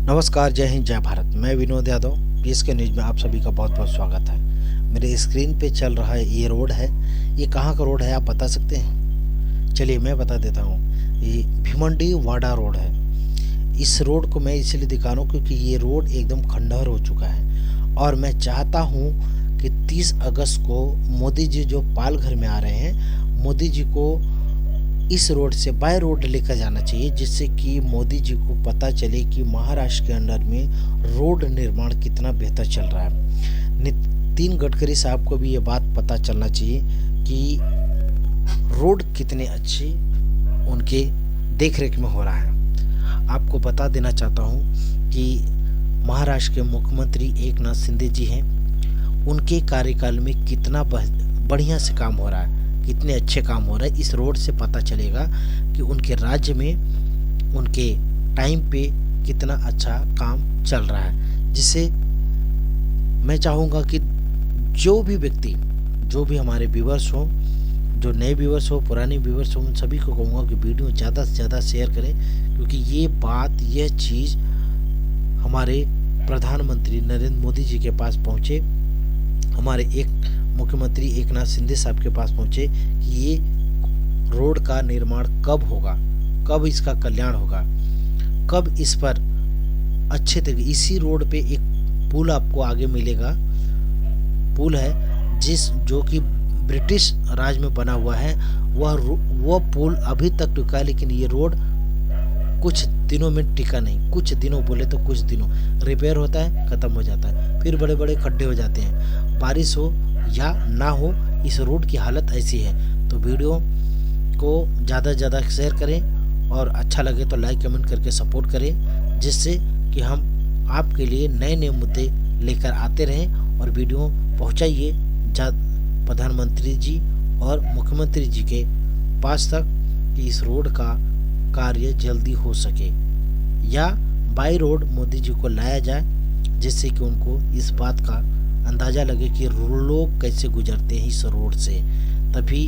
नमस्कार, जय हिंद, जय भारत। मैं विनोद यादव, पीएसके न्यूज़ में आप सभी का बहुत बहुत स्वागत है। मेरे स्क्रीन पे चल रहा है ये रोड है। ये कहाँ का रोड है आप बता सकते हैं? चलिए मैं बता देता हूँ। ये भिवंडी वाडा रोड है। इस रोड को मैं इसलिए दिखा रहा हूँ क्योंकि ये रोड एकदम खंडहर हो चुका है और मैं चाहता हूँ कि 30 अगस्त को मोदी जी जो पालघर में आ रहे हैं, मोदी जी को इस रोड से बाय रोड लेकर जाना चाहिए, जिससे कि मोदी जी को पता चले कि महाराष्ट्र के अंडर में रोड निर्माण कितना बेहतर चल रहा है। नितिन गडकरी साहब को भी ये बात पता चलना चाहिए कि रोड कितने अच्छे उनके देखरेख में हो रहा है। आपको बता देना चाहता हूँ कि महाराष्ट्र के मुख्यमंत्री एकनाथ शिंदे जी हैं, उनके कार्यकाल में कितना बढ़िया से काम हो रहा है, कितने अच्छे काम हो रहे हैं। इस रोड से पता चलेगा कि उनके राज्य में उनके टाइम पे कितना अच्छा काम चल रहा है, जिससे मैं चाहूँगा कि जो भी व्यक्ति, जो भी हमारे व्यूअर्स हो, जो नए व्यूअर्स हो, पुराने व्यूअर्स हो, उन सभी को कहूँगा कि वीडियो ज़्यादा से ज़्यादा शेयर करें, क्योंकि ये बात, यह चीज़ हमारे प्रधानमंत्री नरेंद्र मोदी जी के पास पहुँचे, हमारे एक मुख्यमंत्री एकनाथ शिंदे साहब के पास पहुँचे कि ये रोड का निर्माण कब होगा, कब इसका कल्याण होगा, कब इस पर अच्छे तरीके। इसी रोड पे एक पुल आपको आगे मिलेगा, पुल है जो कि ब्रिटिश राज में बना हुआ है। वह पुल अभी तक टिका है, लेकिन ये रोड कुछ दिनों में टिका नहीं। कुछ दिनों बोले तो कुछ दिनों, रिपेयर होता है, ख़त्म हो जाता है, फिर बड़े बड़े खड्डे हो जाते हैं। बारिश हो या ना हो, इस रोड की हालत ऐसी है। तो वीडियो को ज़्यादा से ज़्यादा शेयर करें और अच्छा लगे तो लाइक कमेंट करके सपोर्ट करें, जिससे कि हम आपके लिए नए नए मुद्दे लेकर आते रहें। और वीडियो पहुंचाइए प्रधानमंत्री जी और मुख्यमंत्री जी के पास तक कि इस रोड का कार्य जल्दी हो सके, या बाई रोड मोदी जी को लाया जाए, जिससे कि उनको इस बात का अंदाज़ा लगे कि लोग कैसे गुजरते हैं इस रोड से। तभी